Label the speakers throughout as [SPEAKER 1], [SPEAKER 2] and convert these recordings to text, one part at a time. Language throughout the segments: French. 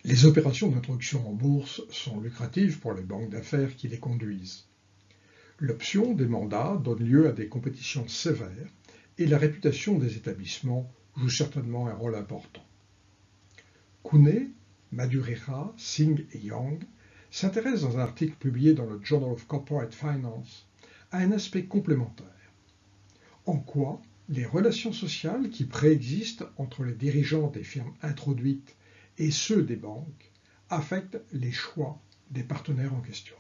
[SPEAKER 1] Les opérations d'introduction en bourse sont lucratives pour les banques d'affaires qui les conduisent. L'option des mandats donne lieu à des compétitions sévères et la réputation des établissements joue certainement un rôle important. Cooney, Madurera, Singh et Young s'intéressent dans un article publié dans le Journal of Corporate Finance à un aspect complémentaire. En quoi les relations sociales qui préexistent entre les dirigeants des firmes introduites et ceux des banques affectent les choix des partenaires en question.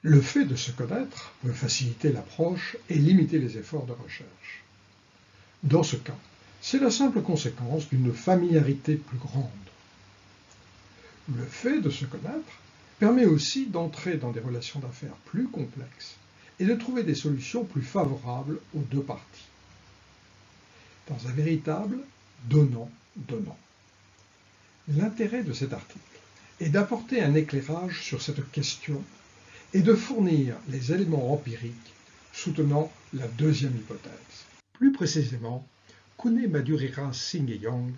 [SPEAKER 1] Le fait de se connaître peut faciliter l'approche et limiter les efforts de recherche. Dans ce cas, c'est la simple conséquence d'une familiarité plus grande. Le fait de se connaître permet aussi d'entrer dans des relations d'affaires plus complexes et de trouver des solutions plus favorables aux deux parties. Dans un véritable donnant-donnant. L'intérêt de cet article est d'apporter un éclairage sur cette question et de fournir les éléments empiriques soutenant la deuxième hypothèse. Plus précisément, Cooney, Madurera, Singh et Young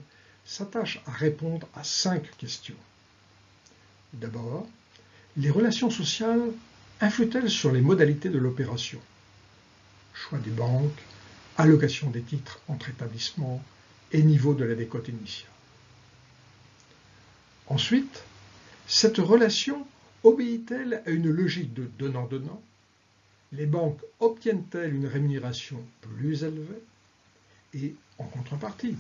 [SPEAKER 1] s'attachent à répondre à 5 questions. D'abord, les relations sociales influent-elles sur les modalités de l'opération? Choix des banques, allocation des titres entre établissements et niveau de la décote initiale. Ensuite, cette relation obéit-elle à une logique de donnant-donnant? Les banques obtiennent-elles une rémunération plus élevée? Et en contrepartie,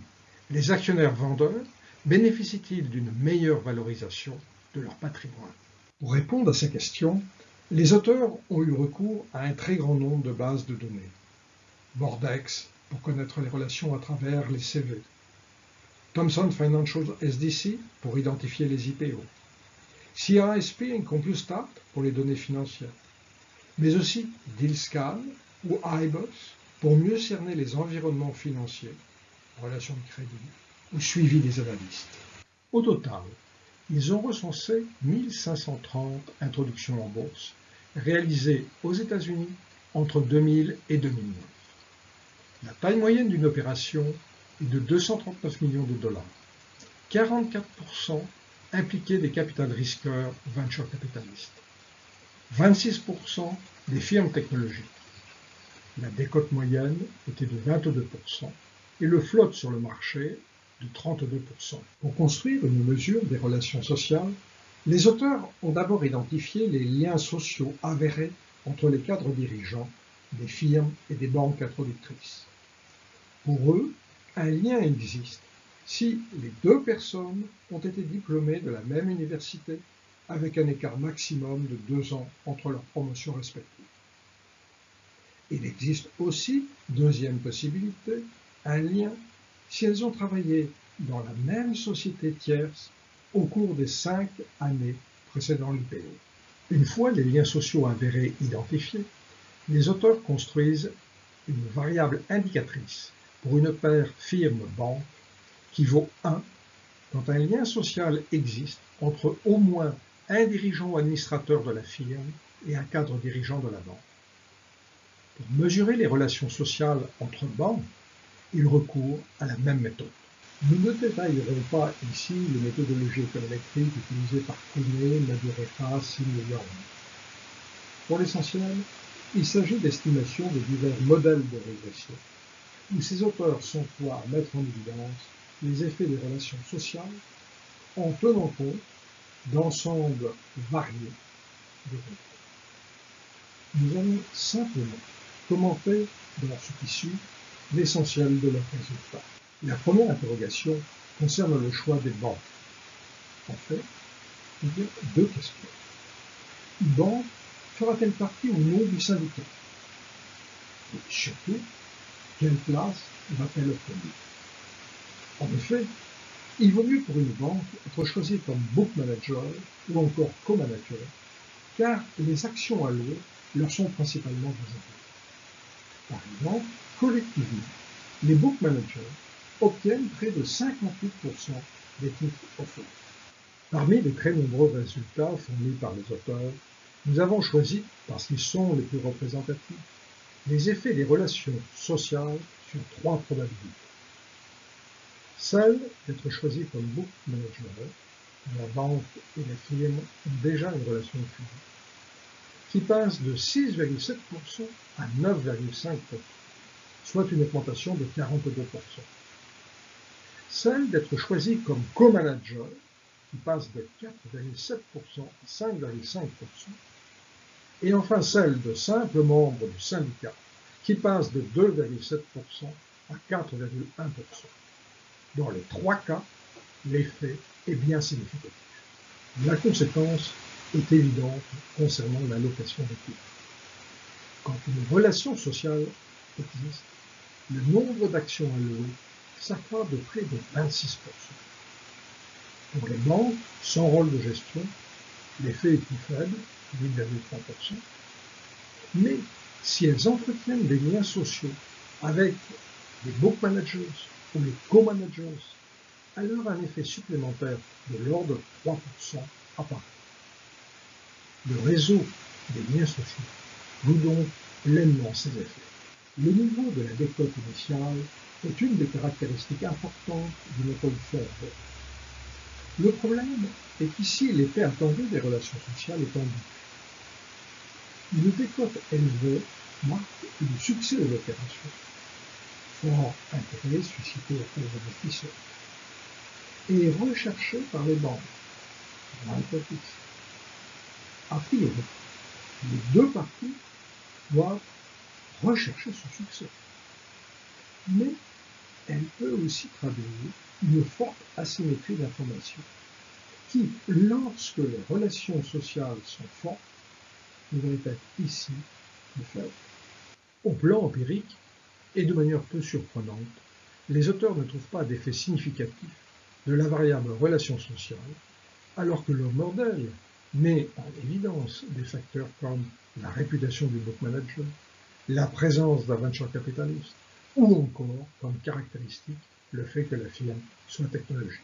[SPEAKER 1] les actionnaires vendeurs bénéficient-ils d'une meilleure valorisation de leur patrimoine? Pour répondre à ces questions, les auteurs ont eu recours à un très grand nombre de bases de données. Bordex, pour connaître les relations à travers les CV. Thomson Financial SDC, pour identifier les IPO. CRSP et CompuStat, pour les données financières. Mais aussi Dealscan ou iBoss, pour mieux cerner les environnements financiers, relations de crédit, ou suivi des analystes. Au total, ils ont recensé 1530 introductions en bourse, réalisées aux États-Unis entre 2000 et 2009. La taille moyenne d'une opération est de 239 millions de dollars. 44% impliquaient des capital risqueurs venture capitalistes. 26% des firmes technologiques. La décote moyenne était de 22% et le float sur le marché de 32%. Pour construire une mesure des relations sociales, les auteurs ont d'abord identifié les liens sociaux avérés entre les cadres dirigeants des firmes et des banques introductrices. Pour eux, un lien existe si les deux personnes ont été diplômées de la même université avec un écart maximum de 2 ans entre leurs promotions respectives. Il existe aussi, deuxième possibilité, un lien si elles ont travaillé dans la même société tierce au cours des 5 années précédant l'IPO. Une fois les liens sociaux avérés identifiés, les auteurs construisent une variable indicatrice pour une paire firme-banque qui vaut 1 quand un lien social existe entre au moins un dirigeant ou administrateur de la firme et un cadre dirigeant de la banque. Pour mesurer les relations sociales entre banques, ils recourent à la même méthode. Nous ne détaillerons pas ici les méthodologies économétriques utilisées par Cooney, Madurera, Singh et Young. Pour l'essentiel, il s'agit d'estimations de divers modèles de régression, où ces auteurs s'emploient à mettre en évidence les effets des relations sociales en tenant compte d'ensembles variés de contrôles. Nous allons simplement commenter dans ce qui suit l'essentiel de leurs résultats. La première interrogation concerne le choix des banques. En fait, il y a 2 questions. Une banque fera-t-elle partie ou non du syndicat? Et surtout, quelle place va-t-elle obtenir? En effet, il vaut mieux pour une banque être choisie comme book manager ou encore co-manager, car les actions allouées leur sont principalement réservées. Par exemple, collectivement, les book managers obtiennent près de 58% des titres offerts. Parmi les très nombreux résultats fournis par les auteurs, nous avons choisi, parce qu'ils sont les plus représentatifs, les effets des relations sociales sur 3 probabilités. Celle d'être choisi comme book manager la banque et la firme ont déjà une relation de fusion, qui passe de 6,7% à 9,5%, soit une augmentation de 42%. Celle d'être choisi comme co-manager, qui passe de 4,7% à 5,5%, et enfin celle de simple membre du syndicat, qui passe de 2,7% à 4,1%. Dans les trois cas, l'effet est bien significatif. La conséquence est évidente concernant l'allocation des titres. Quand une relation sociale existe, le nombre d'actions allouées s'accroît de près de 26%. Pour les banques sans rôle de gestion, l'effet est plus faible, 8,3%, mais si elles entretiennent des liens sociaux avec les book managers ou les co-managers, alors un effet supplémentaire de l'ordre de 3% apparaît. Le réseau des liens sociaux joue donc pleinement ses effets. Le niveau de la décote initiale est une des caractéristiques importantes d'une introduction en bourse. Le problème est qu'ici l'effet attendu des relations sociales est ambigu. Une décote élevée marque le succès de l'opération, fort intérêt suscité auprès des investisseurs, et est recherché par les banques, A priori, les deux parties doivent rechercher ce succès. Mais elle peut aussi traduire une forte asymétrie d'information qui, lorsque les relations sociales sont fortes, devrait être ici de fait. Au plan empirique, et de manière peu surprenante, les auteurs ne trouvent pas d'effet significatif de la variable relation sociale, alors que leur modèle met en évidence des facteurs comme la réputation du book manager, la présence d'un venture capitaliste, ou encore, comme caractéristique, le fait que la firme soit technologique.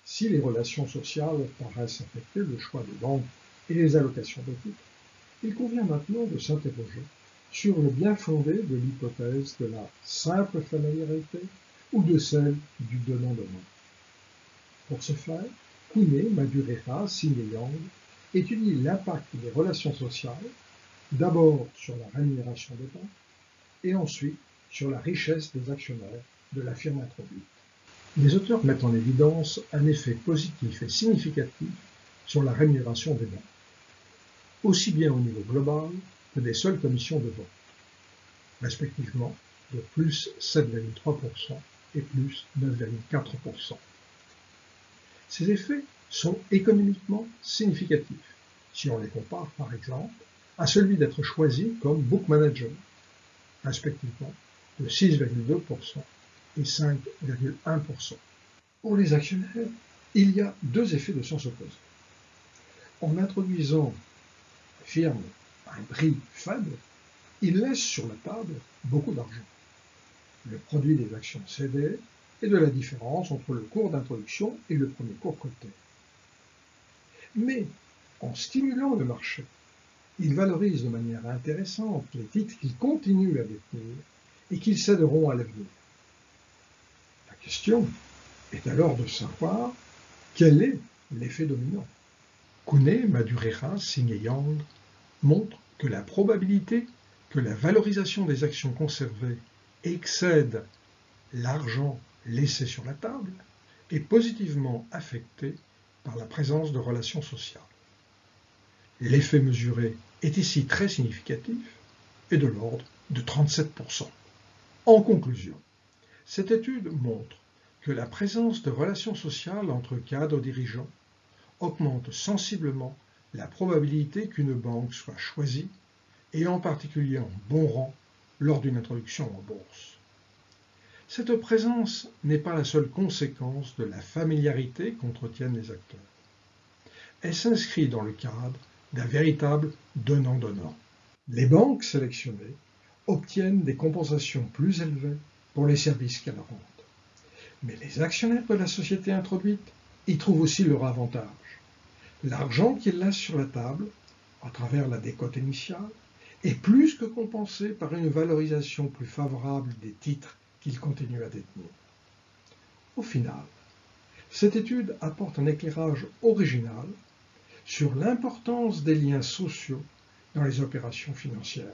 [SPEAKER 1] Si les relations sociales paraissent affecter le choix des banques et les allocations de titres, il convient maintenant de s'interroger sur le bien fondé de l'hypothèse de la simple familiarité ou de celle du donnant-donnant. Pour ce faire, Kounet, Madureira, Singh et Yang étudient l'impact des relations sociales, d'abord sur la rémunération des banques, et ensuite sur la richesse des actionnaires de la firme introduite. Les auteurs mettent en évidence un effet positif et significatif sur la rémunération des banques, aussi bien au niveau global que des seules commissions de vente, respectivement de plus 7,3% et plus 9,4%. Ces effets sont économiquement significatifs, si on les compare par exemple à celui d'être choisi comme book manager, respectivement de 6,2% et 5,1%. Pour les actionnaires, il y a deux effets de sens opposé. En introduisant la firme à un prix faible, ils laissent sur la table beaucoup d'argent, le produit des actions cédées et de la différence entre le cours d'introduction et le premier cours coté. Mais en stimulant le marché, ils valorisent de manière intéressante les titres qu'ils continuent à détenir et qu'ils céderont à l'avenir. La question est alors de savoir quel est l'effet dominant. Kounet, Madureira, Singh et Yang montrent que la probabilité que la valorisation des actions conservées excède l'argent laissé sur la table est positivement affectée par la présence de relations sociales. L'effet mesuré est ici très significatif et de l'ordre de 37%. En conclusion, cette étude montre que la présence de relations sociales entre cadres dirigeants augmente sensiblement la probabilité qu'une banque soit choisie, et en particulier en bon rang lors d'une introduction en bourse. Cette présence n'est pas la seule conséquence de la familiarité qu'entretiennent les acteurs. Elle s'inscrit dans le cadre d'un véritable donnant-donnant. Les banques sélectionnées obtiennent des compensations plus élevées pour les services qu'elles rendent. Mais les actionnaires de la société introduite y trouvent aussi leur avantage. L'argent qu'ils laissent sur la table, à travers la décote initiale, est plus que compensé par une valorisation plus favorable des titres qu'ils continuent à détenir. Au final, Cette étude apporte un éclairage original sur l'importance des liens sociaux dans les opérations financières.